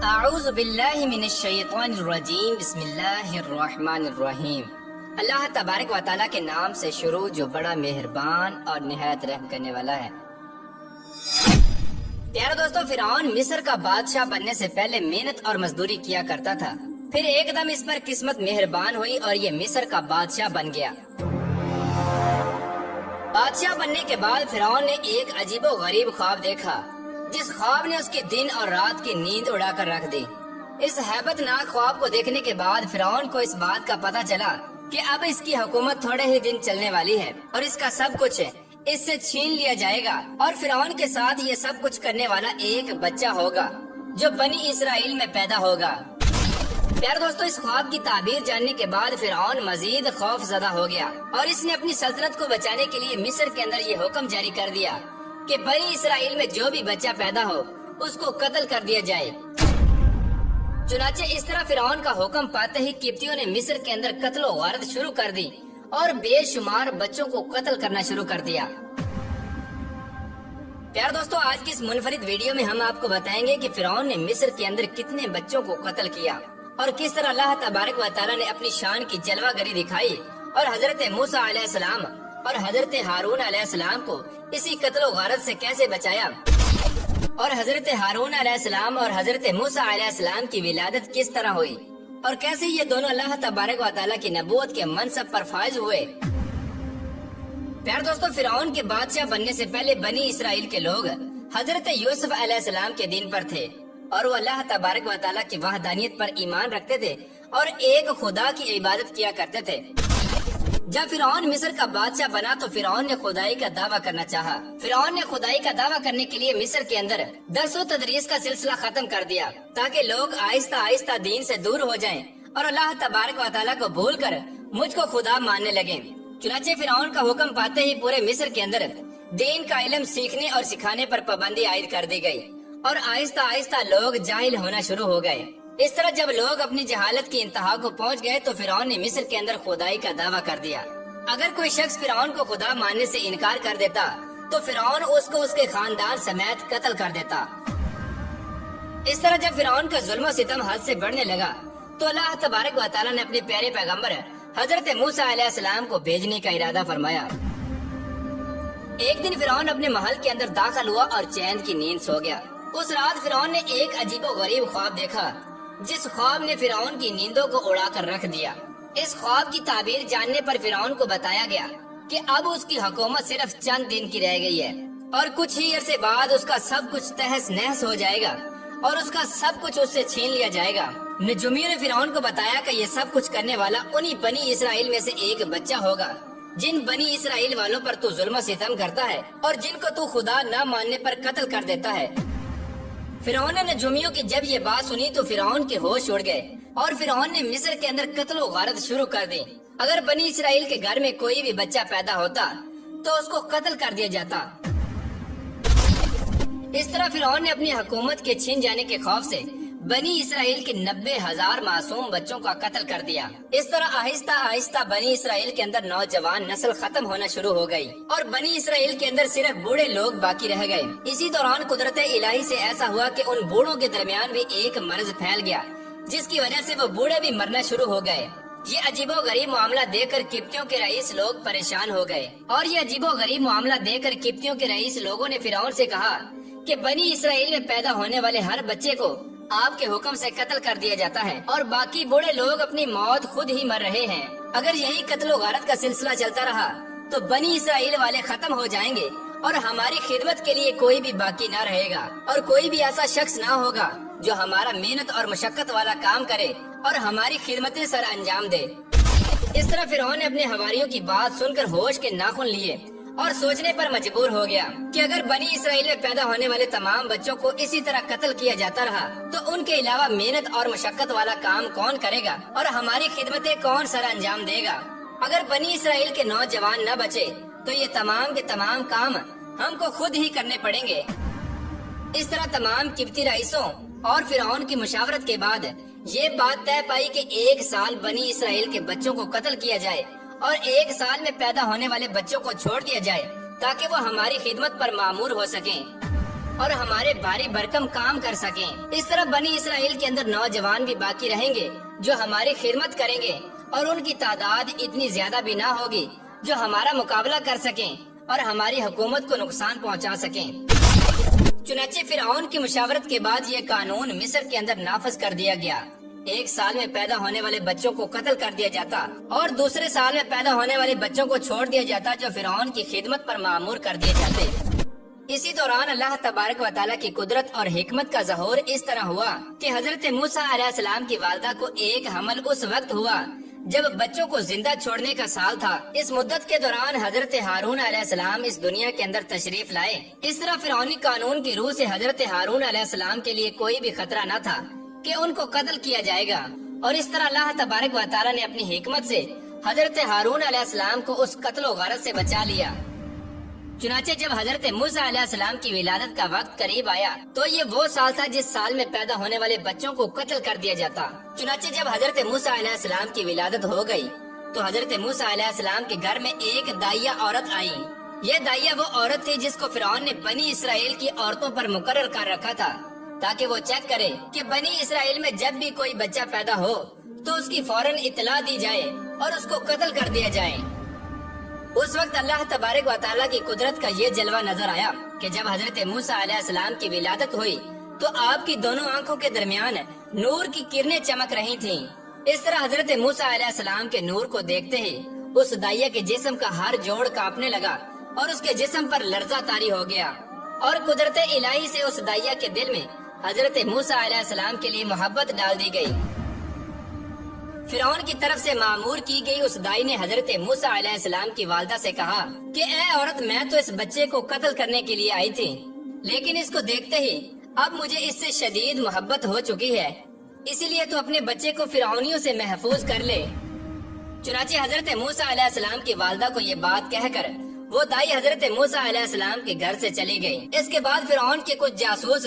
اعوذ باللہ من الشیطان الرجیم بسم اللہ الرحمن الرحیم۔ اللہ تبارک و تعالیٰ کے نام سے شروع جو بڑا مہربان اور نہایت رحم کرنے والا ہے۔ پیارے دوستو، فرعون مصر کا بادشاہ بننے سے پہلے محنت اور مزدوری کیا کرتا تھا، پھر ایک دم اس پر قسمت مہربان ہوئی اور یہ مصر کا بادشاہ بن گیا۔ بادشاہ بننے کے بعد فرعون نے ایک عجیب و غریب خواب دیکھا، جس خواب نے اس کی دن اور رات کی نیند اڑا کر رکھ دی۔ اس ہیبت ناک خواب کو دیکھنے کے بعد فرعون کو اس بات کا پتہ چلا کہ اب اس کی حکومت تھوڑے ہی دن چلنے والی ہے اور اس کا سب کچھ اس سے چھین لیا جائے گا، اور فرعون کے ساتھ یہ سب کچھ کرنے والا ایک بچہ ہوگا جو بنی اسرائیل میں پیدا ہوگا۔ پیارے دوستو، اس خواب کی تعبیر جاننے کے بعد فرعون مزید خوف زدہ ہو گیا اور اس نے اپنی سلطنت کو بچانے کے لیے مصر کے اندر یہ حکم جاری کر دیا کہ بنی اسرائیل میں جو بھی بچہ پیدا ہو اس کو قتل کر دیا جائے۔ چنانچہ اس طرح فرعون کا حکم پاتے ہی قبطیوں نے مصر کے اندر قتل و غارت شروع کر دی اور بے شمار بچوں کو قتل کرنا شروع کر دیا۔ پیار دوستو، آج کی اس منفرد ویڈیو میں ہم آپ کو بتائیں گے کہ فرعون نے مصر کے اندر کتنے بچوں کو قتل کیا اور کس طرح اللہ تبارک و تعالیٰ نے اپنی شان کی جلوہ گری دکھائی اور حضرت موسیٰ علیہ السلام اور حضرت ہارون علیہ السلام کو اسی قتل و غارت سے کیسے بچایا، اور حضرت ہارون علیہ السلام اور حضرت موسیٰ علیہ السلام کی ولادت کس طرح ہوئی اور کیسے یہ دونوں اللہ تبارک و تعالیٰ کی نبوت کے منصب پر فائز ہوئے۔ پیار دوستو، فرعون کے بادشاہ بننے سے پہلے بنی اسرائیل کے لوگ حضرت یوسف علیہ السلام کے دین پر تھے اور وہ اللہ تبارک و تعالیٰ کی وحدانیت پر ایمان رکھتے تھے اور ایک خدا کی عبادت کیا کرتے تھے۔ جب فرعون مصر کا بادشاہ بنا تو فرعون نے خدائی کا دعویٰ کرنا چاہا۔ فرعون نے خدائی کا دعویٰ کرنے کے لیے مصر کے اندر درس و تدریس کا سلسلہ ختم کر دیا تاکہ لوگ آہستہ آہستہ دین سے دور ہو جائیں اور اللہ تبارک و تعالیٰ کو بھول کر مجھ کو خدا ماننے لگیں۔ چنانچہ فرعون کا حکم پاتے ہی پورے مصر کے اندر دین کا علم سیکھنے اور سکھانے پر پابندی عائد کر دی گئی اور آہستہ آہستہ لوگ جاہل ہونا شروع ہو گئے۔ اس طرح جب لوگ اپنی جہالت کی انتہا کو پہنچ گئے تو فرعون نے مصر کے اندر خدائی کا دعویٰ کر دیا۔ اگر کوئی شخص فرعون کو خدا ماننے سے انکار کر دیتا تو فرعون اس کو اس کے خاندان سمیت قتل کر دیتا۔ اس طرح جب فرعون کا ظلم و ستم حد سے بڑھنے لگا تو اللہ تبارک و تعالیٰ نے اپنے پیارے پیغمبر حضرت موسیٰ علیہ السلام کو بھیجنے کا ارادہ فرمایا۔ ایک دن فرعون اپنے محل کے اندر داخل ہوا اور چین کی نیند سو گیا۔ اس رات فرعون نے ایک عجیب و غریب خواب دیکھا جس خواب نے فرعون کی نیندوں کو اڑا کر رکھ دیا۔ اس خواب کی تعبیر جاننے پر فرعون کو بتایا گیا کہ اب اس کی حکومت صرف چند دن کی رہ گئی ہے اور کچھ ہی عرصے بعد اس کا سب کچھ تہس نہس ہو جائے گا اور اس کا سب کچھ اس سے چھین لیا جائے گا۔ نجومیوں نے فرعون کو بتایا کہ یہ سب کچھ کرنے والا انہی بنی اسرائیل میں سے ایک بچہ ہوگا جن بنی اسرائیل والوں پر تو ظلم و ستم کرتا ہے اور جن کو تو خدا نہ ماننے پر قتل کر دیتا ہے۔ فرعون نے نجومیوں کی جب یہ بات سنی تو فرعون کے ہوش اڑ گئے اور فرعون نے مصر کے اندر قتل و غارت شروع کر دی۔ اگر بنی اسرائیل کے گھر میں کوئی بھی بچہ پیدا ہوتا تو اس کو قتل کر دیا جاتا۔ اس طرح فرعون نے اپنی حکومت کے چھین جانے کے خوف سے بنی اسرائیل کے 90,000 معصوم بچوں کا قتل کر دیا۔ اس طرح آہستہ آہستہ بنی اسرائیل کے اندر نوجوان نسل ختم ہونا شروع ہو گئی اور بنی اسرائیل کے اندر صرف بوڑھے لوگ باقی رہ گئے۔ اسی دوران قدرت الہی سے ایسا ہوا کہ ان بوڑھوں کے درمیان بھی ایک مرض پھیل گیا جس کی وجہ سے وہ بوڑھے بھی مرنا شروع ہو گئے۔ یہ عجیب و غریب معاملہ دیکھ کر قبطیوں کے رئیس لوگ پریشان ہو گئے اور یہ عجیب و غریب معاملہ دیکھ کر قبطیوں کے رئیس لوگوں نے فرعون سے کہا کہ بنی اسرائیل میں پیدا ہونے والے ہر بچے کو آپ کے حکم سے قتل کر دیا جاتا ہے اور باقی بوڑھے لوگ اپنی موت خود ہی مر رہے ہیں۔ اگر یہی قتل و غارت کا سلسلہ چلتا رہا تو بنی اسرائیل والے ختم ہو جائیں گے اور ہماری خدمت کے لیے کوئی بھی باقی نہ رہے گا اور کوئی بھی ایسا شخص نہ ہوگا جو ہمارا محنت اور مشقت والا کام کرے اور ہماری خدمتیں سر انجام دے۔ اس طرح فرعون نے اپنے حواریوں کی بات سن کر ہوش کے ناخن لیے اور سوچنے پر مجبور ہو گیا کہ اگر بنی اسرائیل میں پیدا ہونے والے تمام بچوں کو اسی طرح قتل کیا جاتا رہا تو ان کے علاوہ محنت اور مشقت والا کام کون کرے گا اور ہماری خدمتیں کون سر انجام دے گا۔ اگر بنی اسرائیل کے نوجوان نہ بچے تو یہ تمام کے تمام کام ہم کو خود ہی کرنے پڑیں گے۔ اس طرح تمام قبطی رئیسوں اور فرعون کی مشاورت کے بعد یہ بات طے پائی کہ 1 سال بنی اسرائیل کے بچوں کو قتل کیا جائے اور 1 سال میں پیدا ہونے والے بچوں کو چھوڑ دیا جائے تاکہ وہ ہماری خدمت پر مامور ہو سکیں۔ اور ہمارے بھاری بھرکم کام کر سکیں۔ اس طرح بنی اسرائیل کے اندر نوجوان بھی باقی رہیں گے جو ہماری خدمت کریں گے، اور ان کی تعداد اتنی زیادہ بھی نہ ہوگی جو ہمارا مقابلہ کر سکیں اور ہماری حکومت کو نقصان پہنچا سکیں۔ چنانچہ فرعون کی مشاورت کے بعد یہ قانون مصر کے اندر نافذ کر دیا گیا۔ 1 سال میں پیدا ہونے والے بچوں کو قتل کر دیا جاتا اور دوسرے سال میں پیدا ہونے والے بچوں کو چھوڑ دیا جاتا جو فرعون کی خدمت پر مامور کر دیے جاتے۔ اسی دوران اللہ تبارک و تعالیٰ کی قدرت اور حکمت کا ظہور اس طرح ہوا کہ حضرت موسیٰ علیہ السلام کی والدہ کو ایک حمل اس وقت ہوا جب بچوں کو زندہ چھوڑنے کا سال تھا۔ اس مدت کے دوران حضرت ہارون علیہ السلام اس دنیا کے اندر تشریف لائے۔ اس طرح فرعونی قانون کی روح سے حضرت ہارون علیہ السلام کے لیے کوئی بھی خطرہ نہ تھا کہ ان کو قتل کیا جائے گا، اور اس طرح اللہ تبارک و تعالیٰ نے اپنی حکمت سے حضرت ہارون علیہ السلام کو اس قتل و غارت سے بچا لیا۔ چنانچہ جب حضرت موسیٰ علیہ السلام کی ولادت کا وقت قریب آیا تو یہ وہ سال تھا جس سال میں پیدا ہونے والے بچوں کو قتل کر دیا جاتا۔ چنانچہ جب حضرت موسیٰ علیہ السلام کی ولادت ہو گئی تو حضرت موسیٰ علیہ السلام کے گھر میں ایک دائیہ عورت آئی۔ یہ دائیہ وہ عورت تھی جس کو فرعون نے بنی اسرائیل کی عورتوں پر مقرر کر رکھا تھا تاکہ وہ چیک کرے کہ بنی اسرائیل میں جب بھی کوئی بچہ پیدا ہو تو اس کی فوراً اطلاع دی جائے اور اس کو قتل کر دیا جائے۔ اس وقت اللہ تبارک و تعالیٰ کی قدرت کا یہ جلوہ نظر آیا کہ جب حضرت موسیٰ علیہ السلام کی ولادت ہوئی تو آپ کی دونوں آنکھوں کے درمیان نور کی کرنیں چمک رہی تھیں۔ اس طرح حضرت موسیٰ علیہ السلام کے نور کو دیکھتے ہی اس دائیہ کے جسم کا ہر جوڑ کانپنے لگا اور اس کے جسم پر لرزہ طاری ہو گیا، اور قدرت الہی سے اس دائیہ کے دل میں حضرت موسیٰ علیہ السلام کے لیے محبت ڈال دی گئی۔ فرعون کی طرف سے معمور کی گئی اس دائی نے حضرت موسیٰ علیہ السلام کی والدہ سے کہا کہ اے عورت، میں تو اس بچے کو قتل کرنے کے لیے آئی تھی، لیکن اس کو دیکھتے ہی اب مجھے اس سے شدید محبت ہو چکی ہے، اسی لیے تو اپنے بچے کو فرعونیوں سے محفوظ کر لے۔ چنانچہ حضرت موسیٰ علیہ السلام کی والدہ کو یہ بات کہہ کر وہ دائی حضرت موسیٰ علیہ السلام کے گھر سے چلی گئی۔ اس کے بعد فرعون کے کچھ جاسوس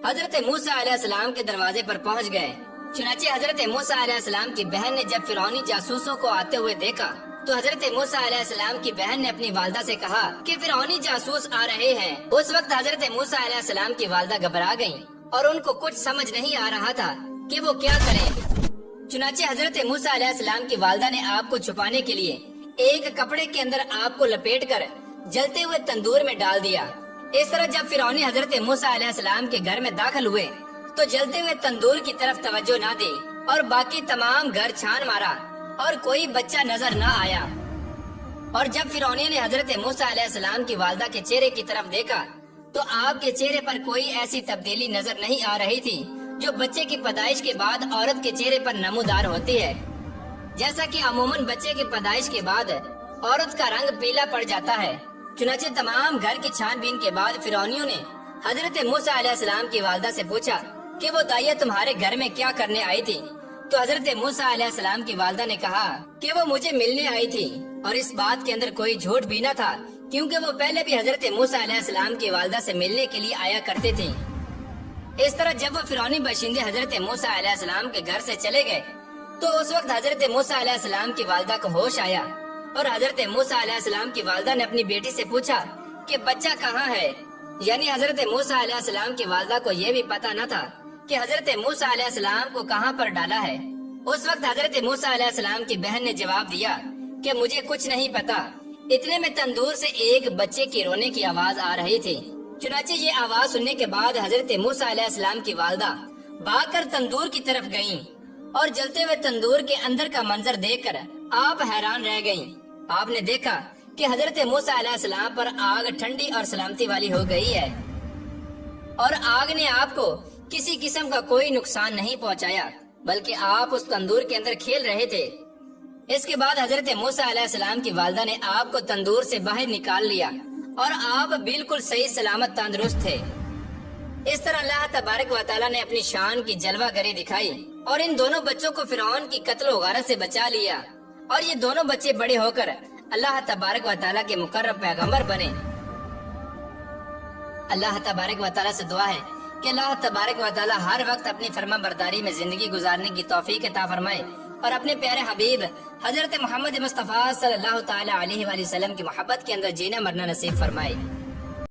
حضرت موسیٰ علیہ السلام کے دروازے پر پہنچ گئے۔ چنانچہ حضرت موسیٰ علیہ السلام کی بہن نے جب فرعونی جاسوسوں کو آتے ہوئے دیکھا تو حضرت موسیٰ علیہ السلام کی بہن نے اپنی والدہ سے کہا کہ فرعونی جاسوس آ رہے ہیں۔ اس وقت حضرت موسیٰ علیہ السلام کی والدہ گھبرا گئیں اور ان کو کچھ سمجھ نہیں آ رہا تھا کہ وہ کیا کریں۔ چنانچہ حضرت موسیٰ علیہ السلام کی والدہ نے آپ کو چھپانے کے لیے ایک کپڑے کے اندر آپ کو لپیٹ کر جلتے ہوئے تندور میں ڈال دیا۔ اس طرح جب فرعونی حضرت موسیٰ علیہ السلام کے گھر میں داخل ہوئے تو جلتے ہوئے تندور کی طرف توجہ نہ دی اور باقی تمام گھر چھان مارا اور کوئی بچہ نظر نہ آیا۔ اور جب فرعونی نے حضرت موسیٰ علیہ السلام کی والدہ کے چہرے کی طرف دیکھا تو آپ کے چہرے پر کوئی ایسی تبدیلی نظر نہیں آ رہی تھی جو بچے کی پیدائش کے بعد عورت کے چہرے پر نمودار ہوتی ہے۔ جیسا کہ عموماً بچے کی پیدائش کے بعد عورت کا رنگ پیلا پڑ جاتا ہے۔ چنانچہ تمام گھر کی چھان بین کے بعد فرعونیوں نے حضرت موسیٰ علیہ السلام کی والدہ سے پوچھا کہ وہ دائیہ تمہارے گھر میں کیا کرنے آئی تھی؟ تو حضرت موسیٰ علیہ السلام کی والدہ نے کہا کہ وہ مجھے ملنے آئی تھی، اور اس بات کے اندر کوئی جھوٹ بھی نہ تھا کیونکہ وہ پہلے بھی حضرت موسیٰ علیہ السلام کی والدہ سے ملنے کے لیے آیا کرتے تھے۔ اس طرح جب وہ فرعونی باشندے حضرت موسیٰ علیہ السلام کے گھر سے چلے گئے تو اس وقت حضرت موسیٰ علیہ السلام کی والدہ کو ہوش آیا، اور حضرت موسیٰ علیہ السلام کی والدہ نے اپنی بیٹی سے پوچھا کہ بچہ کہاں ہے؟ یعنی حضرت موسیٰ علیہ السلام کی والدہ کو یہ بھی پتا نہ تھا کہ حضرت موسیٰ علیہ السلام کو کہاں پر ڈالا ہے۔ اس وقت حضرت موسیٰ علیہ السلام کی بہن نے جواب دیا کہ مجھے کچھ نہیں پتا۔ اتنے میں تندور سے ایک بچے کی رونے کی آواز آ رہی تھی۔ چنانچہ یہ آواز سننے کے بعد حضرت موسیٰ علیہ السلام کی والدہ بھاگ کر تندور کی طرف گئیں، اور جلتے ہوئے تندور کے اندر کا منظر دیکھ کر آپ حیران رہ گئیں۔ آپ نے دیکھا کہ حضرت موسیٰ علیہ السلام پر آگ ٹھنڈی اور سلامتی والی ہو گئی ہے، اور آگ نے آپ کو کسی قسم کا کوئی نقصان نہیں پہنچایا، بلکہ آپ اس تندور کے اندر کھیل رہے تھے۔ اس کے بعد حضرت موسیٰ علیہ السلام کی والدہ نے آپ کو تندور سے باہر نکال لیا اور آپ بالکل صحیح سلامت تندرست تھے۔ اس طرح اللہ تبارک و تعالیٰ نے اپنی شان کی جلوہ گری دکھائی اور ان دونوں بچوں کو فرعون کی قتل و غارت سے بچا لیا، اور یہ دونوں بچے بڑے ہو کر اللہ تبارک و تعالیٰ کے مقرب پیغمبر بنے۔ اللہ تبارک و تعالیٰ سے دعا ہے کہ اللہ تبارک و تعالیٰ ہر وقت اپنی فرما برداری میں زندگی گزارنے کی توفیق عطا فرمائے، اور اپنے پیارے حبیب حضرت محمد مصطفیٰ صلی اللہ تعالیٰ علیہ وآلہ وسلم کی محبت کے اندر جینا مرنا نصیب فرمائے۔